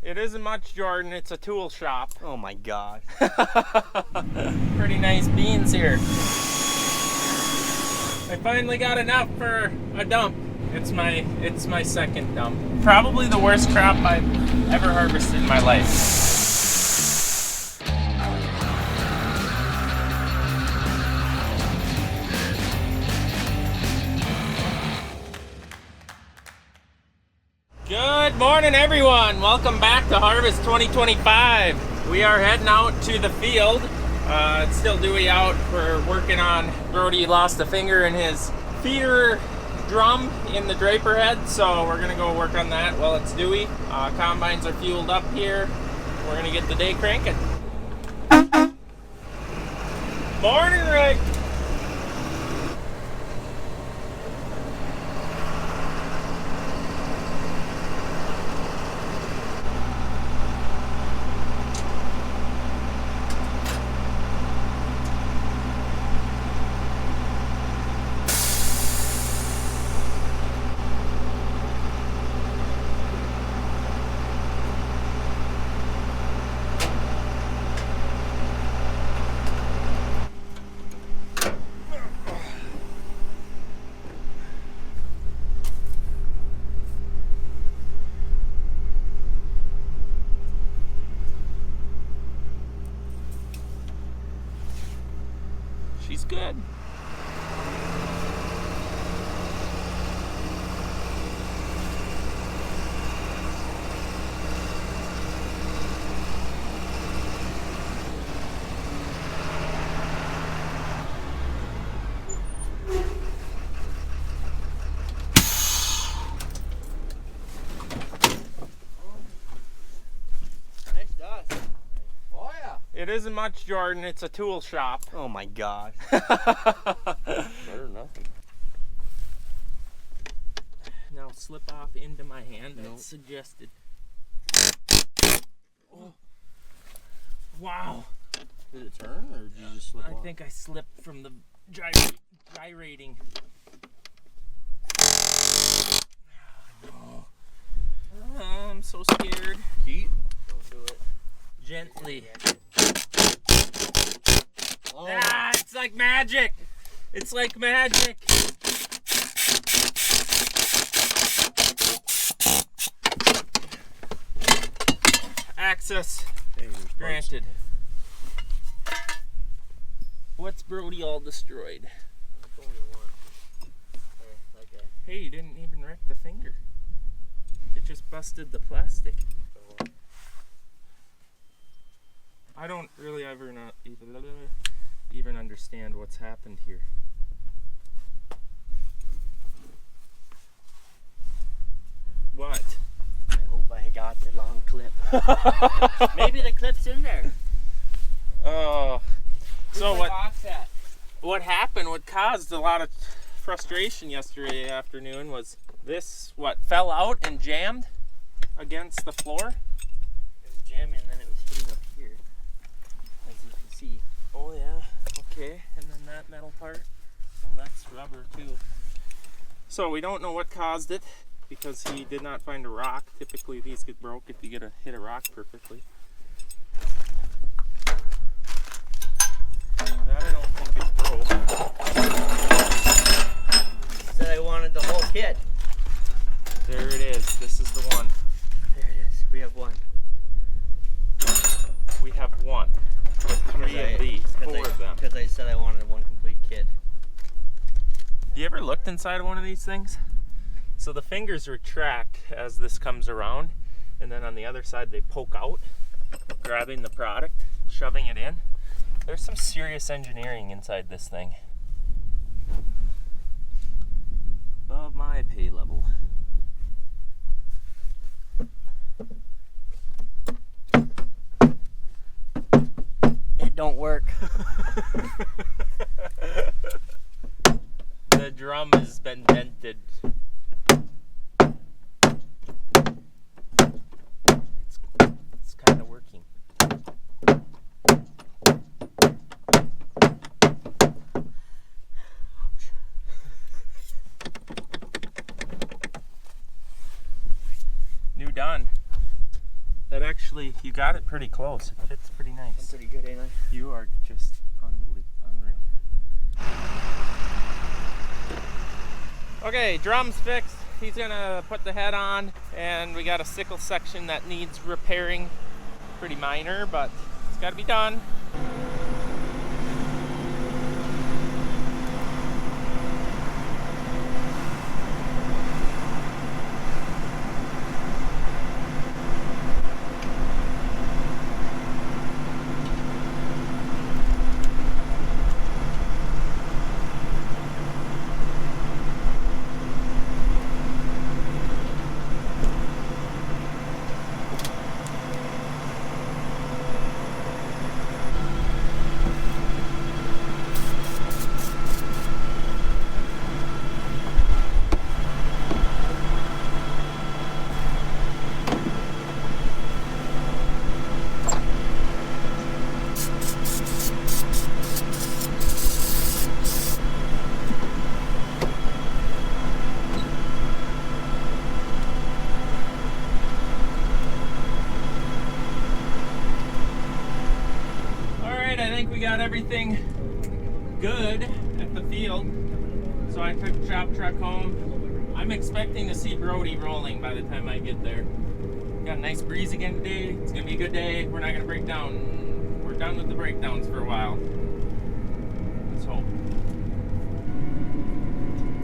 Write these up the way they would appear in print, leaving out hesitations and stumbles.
It isn't much, Jordan. It's a tool shop. Oh my gosh. Pretty nice beans here. I finally got enough for a dump. It's my second dump. Probably the worst crop I've ever harvested in my life. Good morning, everyone. Welcome back to Harvest 2025. We are heading out to the field. It's still dewy out. We're working on, Brody lost a finger in his feeder drum in the draper head, so we're gonna go work on that while it's dewy. Combines are fueled up here. We're gonna get the day cranking. Morning, Rick. She's good. Nice dust. Oh yeah. It isn't much, Jordan. It's a tool shop. Oh my gosh. Better than nothing. Now slip off into my hand Nope. as suggested. Oh. Wow. Did it turn or did you just slip I off? think I slipped from the gyrating. Oh. I'm so scared. Heat? Don't do it. Gently. Oh. Ah, it's like magic. It's like magic. Access granted. What's Brody all destroyed? Hey, you didn't even wreck the finger. It just busted the plastic. I don't really ever not even understand what's happened here. What? I hope I got the long clip. Maybe the clip's in there. Oh. So Where's my box at? what happened, what caused a lot of frustration yesterday afternoon was this, fell out and jammed against the floor? It was jamming and then it was hitting up here, as you can see. Oh yeah, okay, and then that metal part, well that's rubber too. So we don't know what caused it because he did not find a rock. Typically these get broke if you hit a rock perfectly. That I don't think is broke. Said I wanted the whole kit. There it is, this is the one. There it is, we have one. We have one. With three of these, four of them. Because I said I wanted one complete kit. You ever looked inside of one of these things? So the fingers retract as this comes around, and then on the other side they poke out, grabbing the product, shoving it in. There's some serious engineering inside this thing. Above my pay level. It don't work. The drum has been dented. It's kind of working. New done. That actually, you got it pretty close. It fits pretty nice. I'm pretty good, ain't I? You are just unreal. Okay, drum's fixed. He's gonna put the head on, and we got a sickle section that needs repairing. Pretty minor, but it's gotta be done. We got everything good at the field, so I took the chop truck home. I'm expecting to see Brody rolling by the time I get there. Got a nice breeze again today. It's gonna be a good day. We're not gonna break down. We're done with the breakdowns for a while. Let's hope.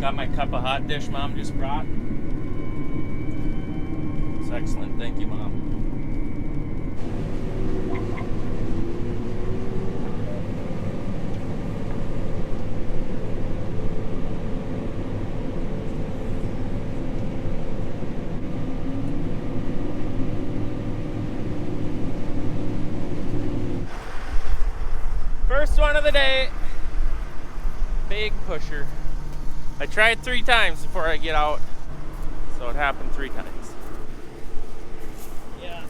Got my cup of hot dish Mom just brought. It's excellent. Thank you, Mom. First one of the day. Big pusher. I tried 3 times before I get out, so it happened 3 times. Yeah,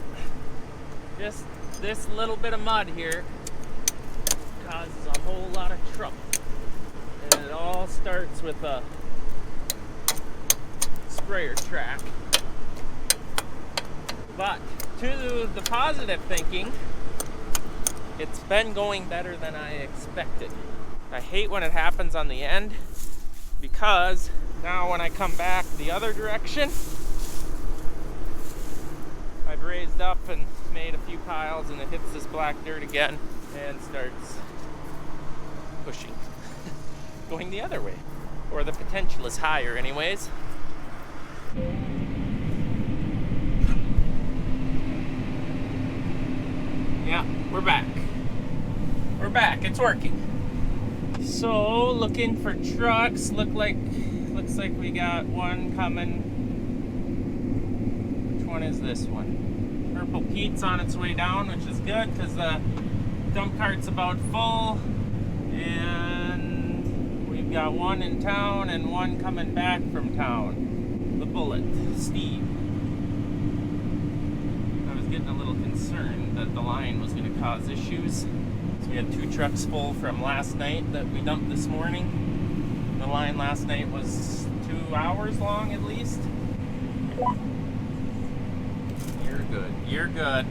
just this little bit of mud here causes a whole lot of trouble. And it all starts with a sprayer track. But to the positive thinking, it's been going better than I expected. I hate when it happens on the end, because now when I come back the other direction, I've raised up and made a few piles, and it hits this black dirt again and starts pushing. Going the other way. Or the potential is higher anyways. Yeah, we're back. We're back, it's working. So, looking for trucks. Looks like we got one coming. Which one is this one? Purple Pete's on its way down, which is good because the dump cart's about full. And we've got one in town and one coming back from town. The Bullet, Steve. I was getting a little concerned that the line was going to cause issues. So we had 2 trucks full from last night that we dumped this morning. The line last night was 2 hours long at least. You're good. You're good.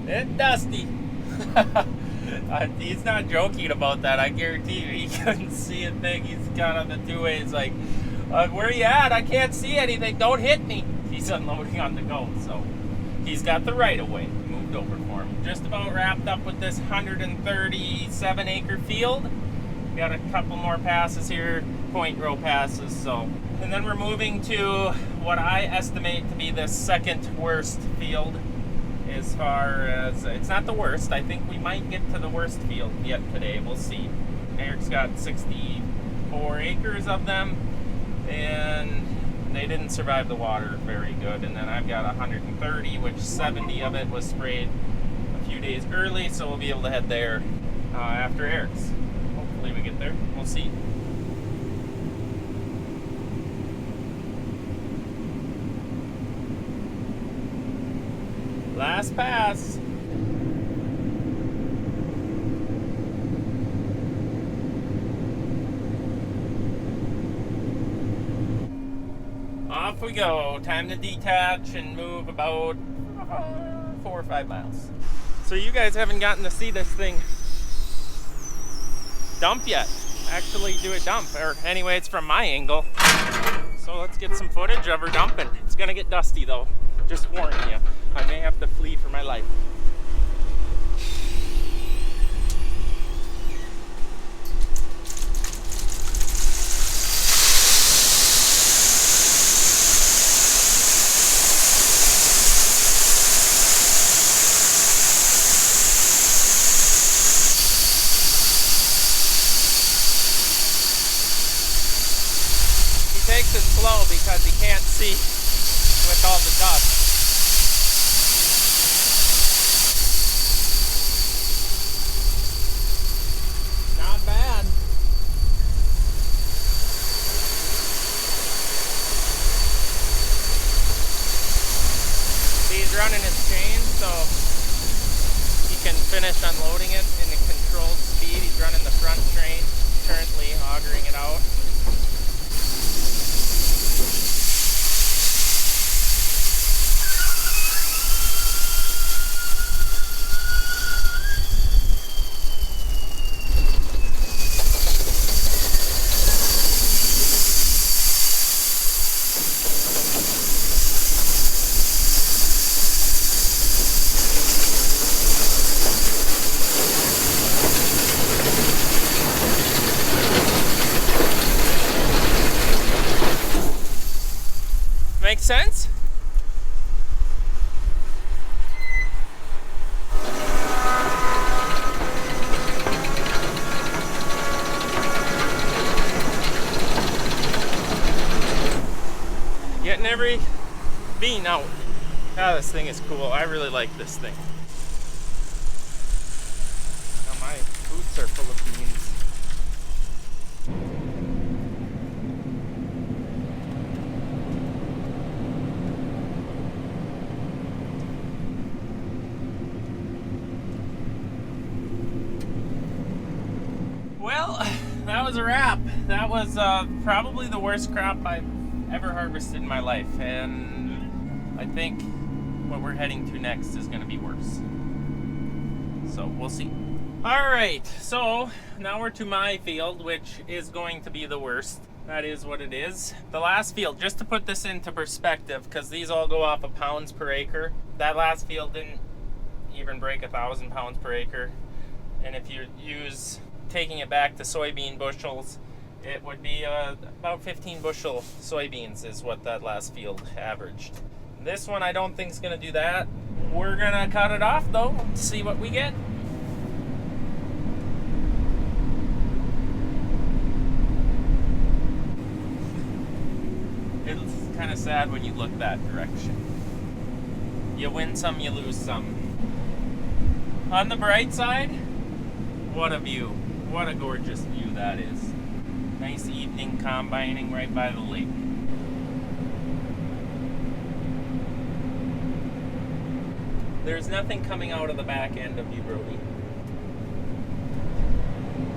It's dusty. He's not joking about that. I guarantee you he couldn't see a thing. He's got on the 2-way. Like, where you at? I can't see anything. Don't hit me. He's unloading on the go. So he's got the right of way. Moved over for him. Just about wrapped up with this 137 acre field. Got a couple more passes here, point row passes. So, and then we're moving to what I estimate to be the second worst field. As far as, it's not the worst. I think we might get to the worst field yet today. We'll see. Eric's got 64 acres of them, and they didn't survive the water very good. And then I've got 130, which 70 of it was sprayed a few days early, so we'll be able to head there after Eric's. Hopefully we get there. We'll see. Last pass. off we go. Time to detach and move about 4 or 5 miles. So you guys haven't gotten to see this thing dump yet. Actually do it dump, or anyway, it's from my angle. So let's get some footage of her dumping. It's gonna get dusty though, just warning you. I may have to flee for my life. Takes it slow because he can't see with all the dust. Not bad. He's running his chain so he can finish unloading it in a controlled speed. He's running the front train, currently augering it out. Make sense? Getting every bean out. Ah, this thing is cool. I really like this thing. Now my boots are full of beans. Well, that was a wrap. That was probably the worst crop I've ever harvested in my life, and I think what we're heading to next is going to be worse. So we'll see. All right, so now we're to my field, which is going to be the worst. That is what it is. The last field, just to put this into perspective, because these all go off of pounds per acre. That last field didn't even break 1,000 pounds per acre, and if you use taking it back to soybean bushels, it would be about 15 bushel soybeans is what that last field averaged. This one I don't think is going to do that. We're going to cut it off though, see what we get. It's kind of sad when you look that direction. You win some, you lose some. On the bright side, what a view. What a gorgeous view that is. Nice evening combining right by the lake. There's nothing coming out of the back end of you, Brody.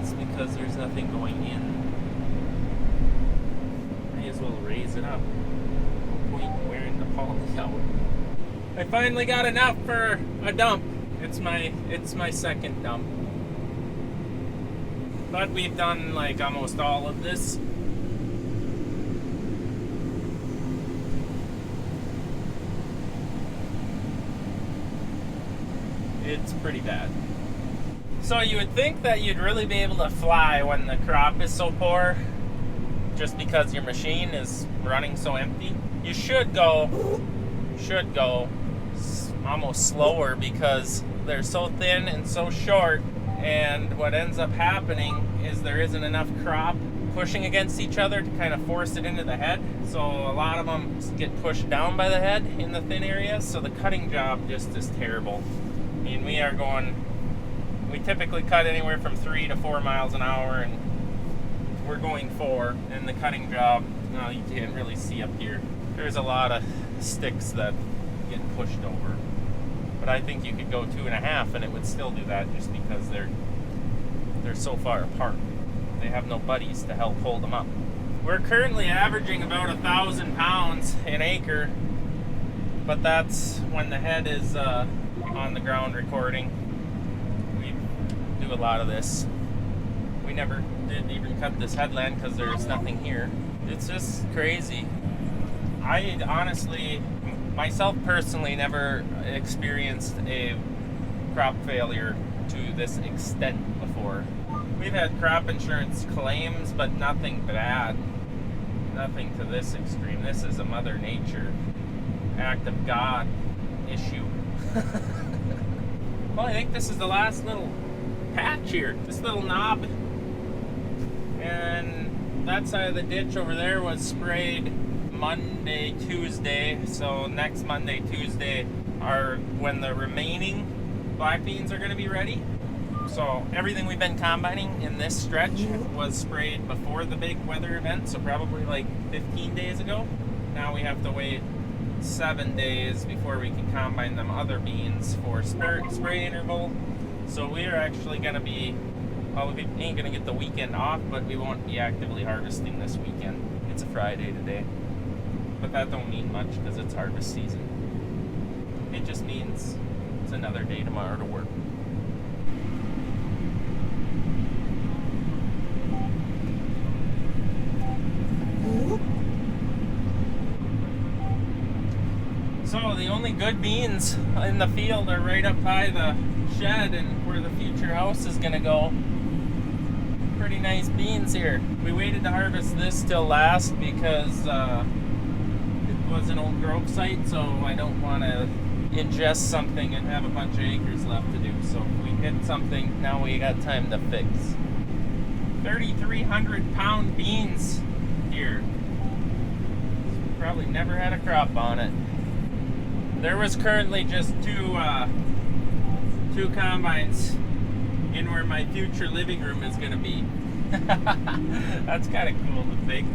It's because there's nothing going in. May as well raise it up. No point wearing the poly out. I finally got enough for a dump. It's my second dump. But we've done like almost all of this. It's pretty bad. So you would think that you'd really be able to fly when the crop is so poor, just because your machine is running so empty. You should go almost slower because they're so thin and so short. And what ends up happening is there isn't enough crop pushing against each other to kind of force it into the head. So a lot of them get pushed down by the head in the thin areas. So the cutting job just is terrible. I mean, we typically cut anywhere from 3 to 4 miles an hour, and we're going 4. And the cutting job, no, you can't really see up here. There's a lot of sticks that get pushed over. But I think you could go 2.5 and it would still do that just because they're so far apart. They have no buddies to help hold them up. We're currently averaging about 1,000 pounds an acre, but that's when the head is on the ground recording. We do a lot of this. We never did even cut this headland because there's nothing here. It's just crazy. I honestly, myself personally, never experienced a crop failure to this extent before. We've had crop insurance claims, but nothing bad. Nothing to this extreme. This is a Mother Nature act of God issue. Well, I think this is the last little patch here. This little knob. And that side of the ditch over there was sprayed Monday, Tuesday. So next Monday, Tuesday are when the remaining black beans are going to be ready. So everything we've been combining in this stretch was sprayed before the big weather event, so probably like 15 days ago. Now we have to wait 7 days before we can combine them other beans for spray interval. So we're actually going to be, well, we ain't going to get the weekend off, but we won't be actively harvesting this weekend. It's a Friday today. But that don't mean much because it's harvest season. It just means it's another day tomorrow to work. So the only good beans in the field are right up by the shed and where the future house is gonna go. Pretty nice beans here. We waited to harvest this till last because it was an old growth site, so I don't want to ingest something and have a bunch of acres left to do. So if we hit something, now we got time to fix. 3,300 pound beans here. Probably never had a crop on it. There was currently just two combines in where my future living room is going to be. That's kind of cool to think.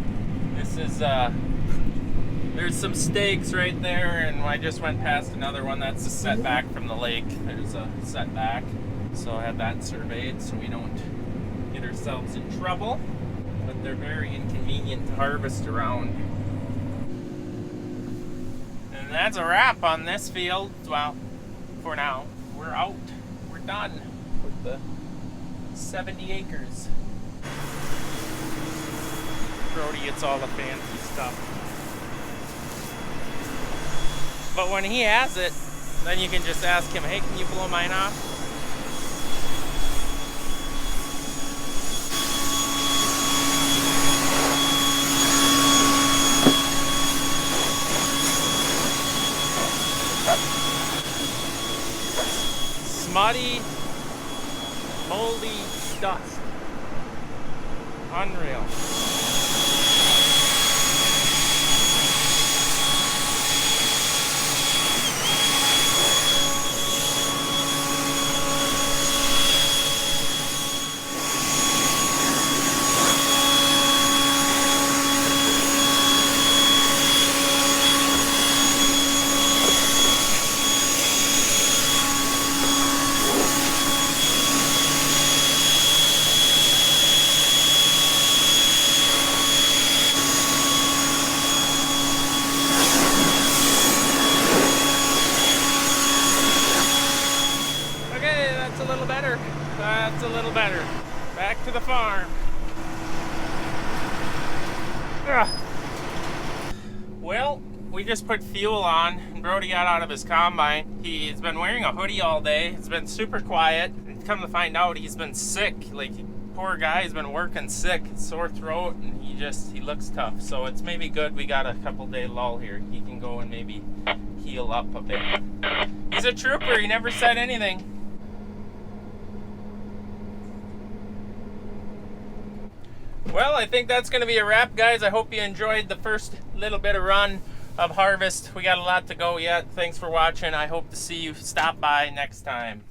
This is, there's some stakes right there, and I just went past another one. That's a setback from the lake. There's a setback. So I had that surveyed so we don't get ourselves in trouble. But they're very inconvenient to harvest around. And that's a wrap on this field. Well, for now, we're out. We're done with the 70 acres. Brody gets all the fancy stuff. But when he has it, then you can just ask him, hey, can you blow mine off? Muddy, moldy dust. Unreal. That's a little better. Back to the farm. Ugh. Well, we just put fuel on and Brody got out of his combine. He's been wearing a hoodie all day. It's been super quiet. And come to find out, he's been sick. Like, poor guy, he's been working sick, sore throat, and he looks tough. So it's maybe good we got a couple day lull here. He can go and maybe heal up a bit. He's a trooper. He never said anything. Well, I think that's going to be a wrap, guys. I hope you enjoyed the first little bit of run of harvest. We got a lot to go yet. Thanks for watching. I hope to see you stop by next time.